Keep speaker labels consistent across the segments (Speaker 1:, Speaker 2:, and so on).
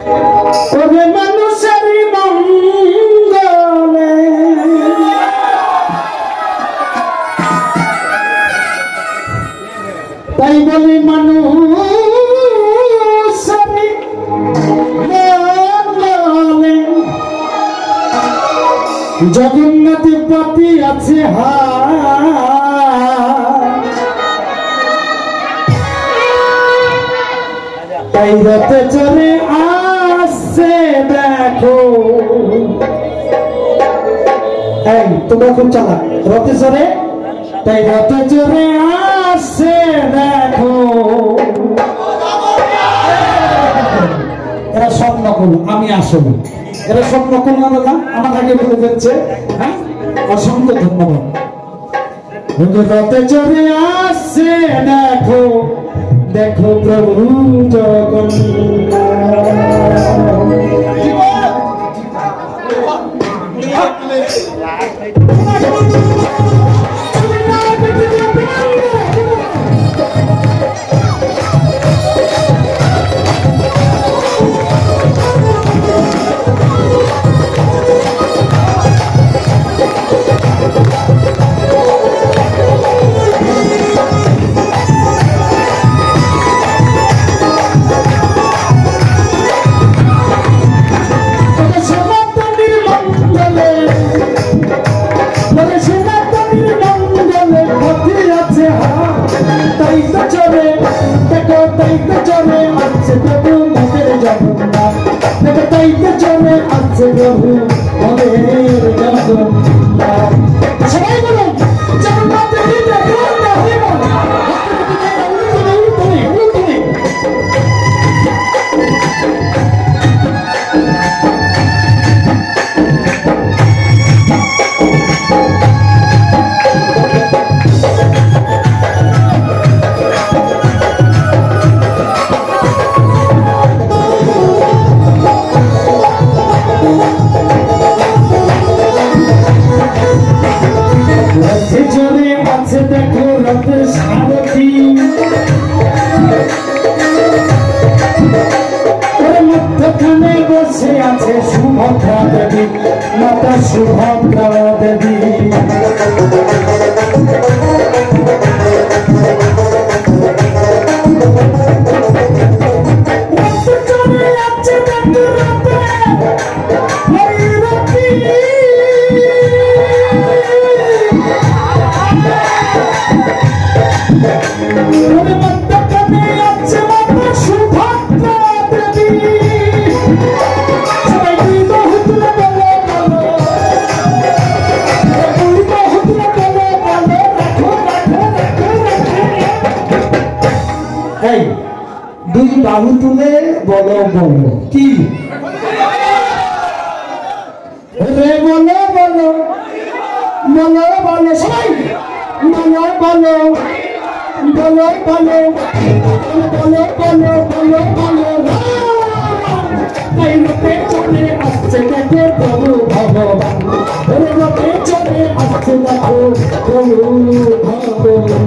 Speaker 1: ওরে মানুষের মঙ্গলে তাই বলি মানুষের মঙ্গলে জগন্নাথ পতি আছে তাই রথে চলে আসছে দেখো। এই তোমরা খুব চালাক, রথে চলে তাই রথে চলে আসছে দেখো। এরা সব নকল, আমি আসল। এরা সব নকল না দাদা, আমার আগে বলে দিচ্ছে। হ্যাঁ, অসংখ্য ধন্যবাদ। রথে চলে আসছে দেখো, দেখো প্রভু প্রভু সবাই বলুন বসে আছে সুভদ্রা দেবী, মাতা সুভদ্রা দেবী। দুই বাহু তুলে বলো বলো কি রে, বলো বলো বলো বলো সবাই বলো বলো বলো বলো বলো বলো বলো বলো। তাই রথে চলে আসছে দেখো প্রভু ভগবান, রথে চলে আসছে দেখো প্রভু ভগবান।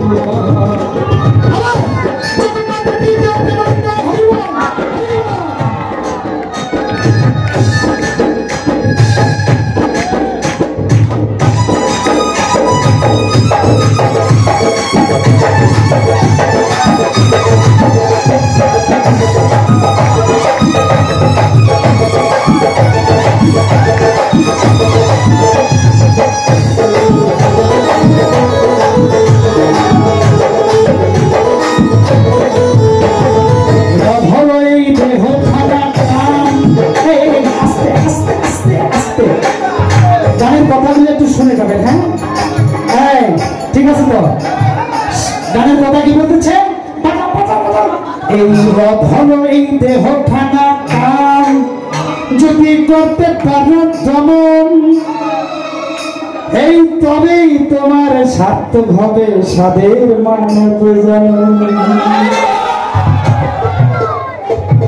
Speaker 1: কথাগুলো একটু শুনে যাবেন। হ্যাঁ ঠিক আছে তো, গানের কথা কি বলতেছে? এই রথ হলো এই দেহ খানা কাম, যদি করতে পারো দমন, এই তবেই তোমার সার্থক হবে সাদের মানব জন্ম।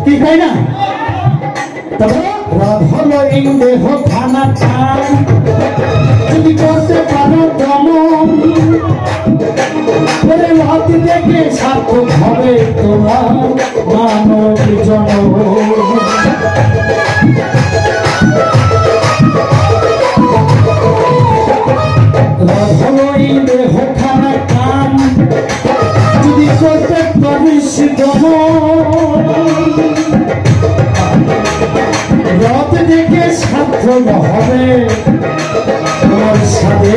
Speaker 1: কি তাই না? তবে রথ হলো এই দেহ খানা খান যদি করতে পারো দমন রথ দেখে সার্থক হবে তোমার মানব জনম। দেহ খানা কান যদি করতে পারিস রথ দেখে সার্থক হবে তোমার সাথে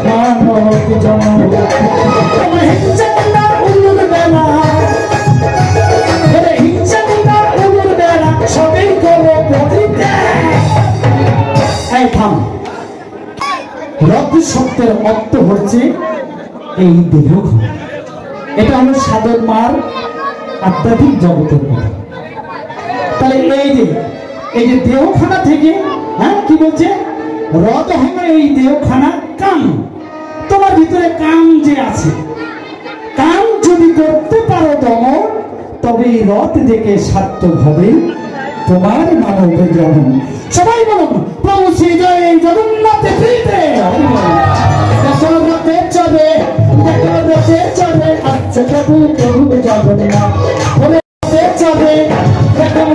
Speaker 1: মানব জনম। হিংসা উলুর বেলা হিংসা উলুর বেলা সবই করো করিতে। এই থাম, রথ শব্দের অর্থ হচ্ছে এই দেহ। এটা হলো সাধন মার আধ্যাত্মিক জগতের কথা। তাহলে এই যে দেহখানা থেকে কি বলছে, রথ হলো এই দেহখানা কাম। তোমার ভিতরে কাম যে আছে, কাম যদি করতে পারো দমন, তবে এই রথ দেখে সার্থক হবে তোমার মানব জন্ম। সবাই বলুন প্রভু শ্রী জয় জগন্নাথে ফিরতে। রথে চলে রথে চলে আচ্ছা প্রভু প্রভু জগন্নাথ রথে চলে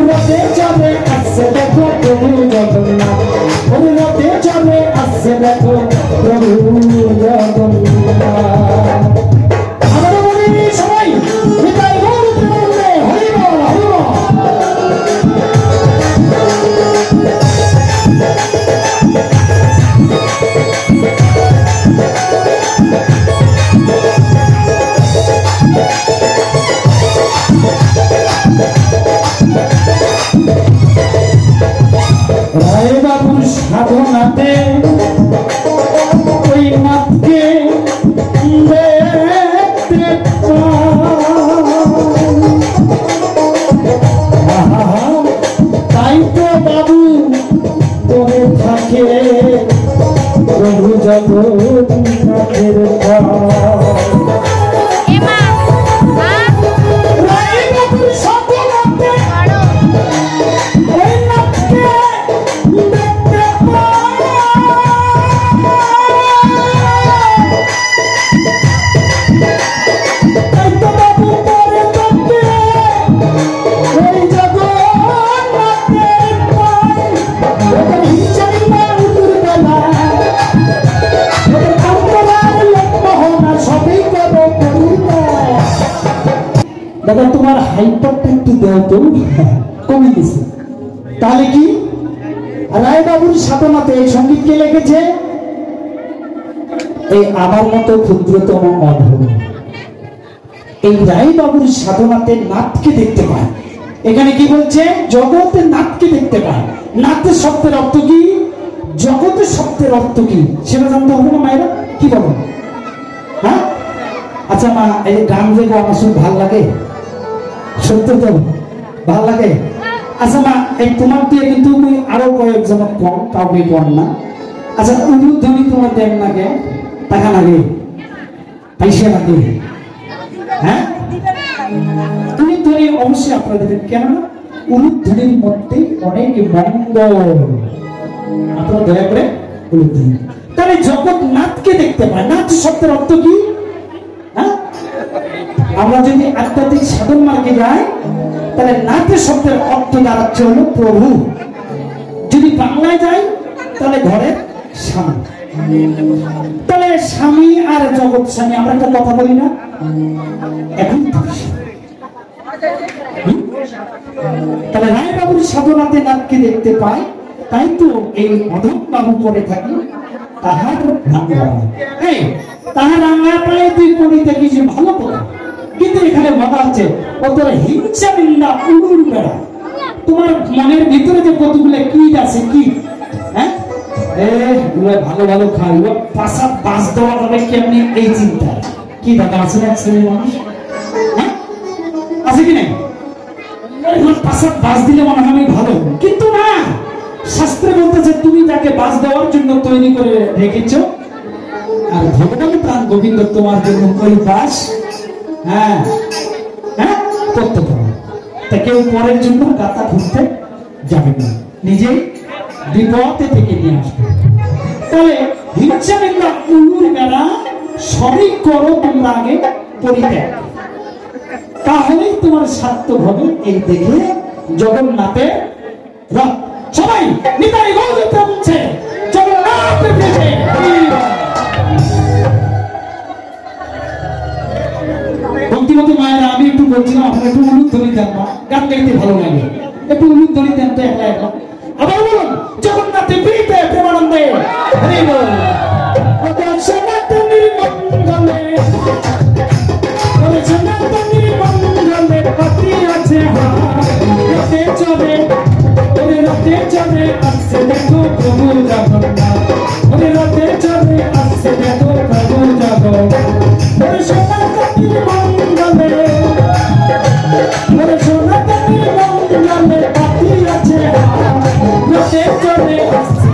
Speaker 1: রথে চলে আসছে দেখো প্রভু জগন্নাথ রথে চলে আসছে দেখো প্রভু জগন্নাথ। আমরা বলি সবাই বিদায় বলতে বলতে হরি বল হরি বল। রায় বাবুর সাধনাতে ওই নাথকে দেখতে তাই তো বাবু তোরে থাকে প্রভু জগন্নাথের দাদা তোমার হাইপারটা একটু দেও তো, কমে গেছে। তাহলে কি রায় বাবুর সাধনাতে এই সঙ্গীত কে লিখেছে? এই আমার মতো ক্ষুদ্রতম অধম এই রায় বাবুর সাধনাতে নাথকে দেখতে পায়। এখানে কি বলছে? জগতে নাথকে দেখতে পায়। নাথের শব্দের অর্থ কি, জগতের শব্দের অর্থ কি সেটা জানতে হবে না মায়েরা, কি বলো? হ্যাঁ আচ্ছা মা, এই গান যে আমার শুনে ভাল লাগে, সত্য তো ভাল লাগে। আচ্ছা মা, এই তোমার দিয়ে কিন্তু আরো কয়েকজন কম, কাউকে কম না। আচ্ছা উলুধ্বনি তোমার দেন না কে টাকা লাগে পয়সা লাগে? হ্যাঁ উলুধ্বনি অবশ্যই আপনারা দেবেন, কেন না উলুধ্বনির মধ্যে অনেক মঙ্গল। আপনারা দয়া করে উলুধ্বনি। তাহলে জগৎ নাথকে দেখতে পায়। নাথ শব্দের অর্থ কি? হ্যাঁ আমরা যদি আধ্যাত্মিক সাধন মার্গে যাই, তাহলে নাথের শব্দের অর্থ দাঁড়াচ্ছে হলো প্রভু। যদি বাংলায় যাই তাহলে ঘরের স্বামী। তাহলে স্বামী আর জগৎ স্বামী আমরা একটা কথা বলি না এখন? তাহলে রায় বাবুর সাধনাতে নাথকে দেখতে পায়, তাই তো এই অধম বাবু করে থাকি তাহার তাহার রাঙা পায়ে তুই করিতে কিছু ভালো কথা। কিন্তু এখানে ভাবা হচ্ছে ও তোর হিংসা নিন্দা উলুর বেড়া। তোমার মনের ভিতরে যে কতগুলো কীট আছে, কীট, হ্যাঁ ভালো ভালো খাই, পাশা বাস দেওয়া যাবে কেমনি, এই চিন্তা কি দাদা আছে না? এক শ্রেণীর মানুষ আছে কি না, পাশা বাস দিলে মনে হয় আমি ভালো। কিন্তু না, শাস্ত্রে বলতেছে তুমি তাকে বাস দেওয়ার জন্য তৈরি করে রেখেছ, আর ভগবান প্রাণ গোবিন্দ তোমার জন্য ওই বাস হ্যাঁ হ্যাঁ করতে পারে। তা কেউ পরের জন্য গাতা ঘুরতে যাবে না, নিজেই বিপদে থেকে নিয়ে আসবে। তাহলে হিংসা নিন্দা উলুর বেড়া সবই করো তোমরা আগে পরিত্যাগ, তাহলেই তোমার সার্থক হবে। এই দেখে জগন্নাথের রথ। সবাই নিতাই গৌর বলছে জগন্নাথের দেশে। ভক্তিমতী মায়েরা, আমি একটু বলছিলাম আপনারা একটু উলুধ্বনি দেন না, গান গাইতে ভালো লাগে, একটু উলুধ্বনি দেন তো একলা একলা। আবার বলুন জগন্নাথের প্রীতে প্রেমানন্দে হরি বল। সনাতনীর মঙ্গলে সনাতনীর মঙ্গলে পাতি আছে রথে চলে রথে চলে আসছে দেখো প্রভু জগন্নাথ, রথে চলে আসছে দেখো প্রভু জগন্নাথ। সনাতনীর মঙ্গলে সনাতনীর মঙ্গলে পাতি আছে রথে চলে আসছে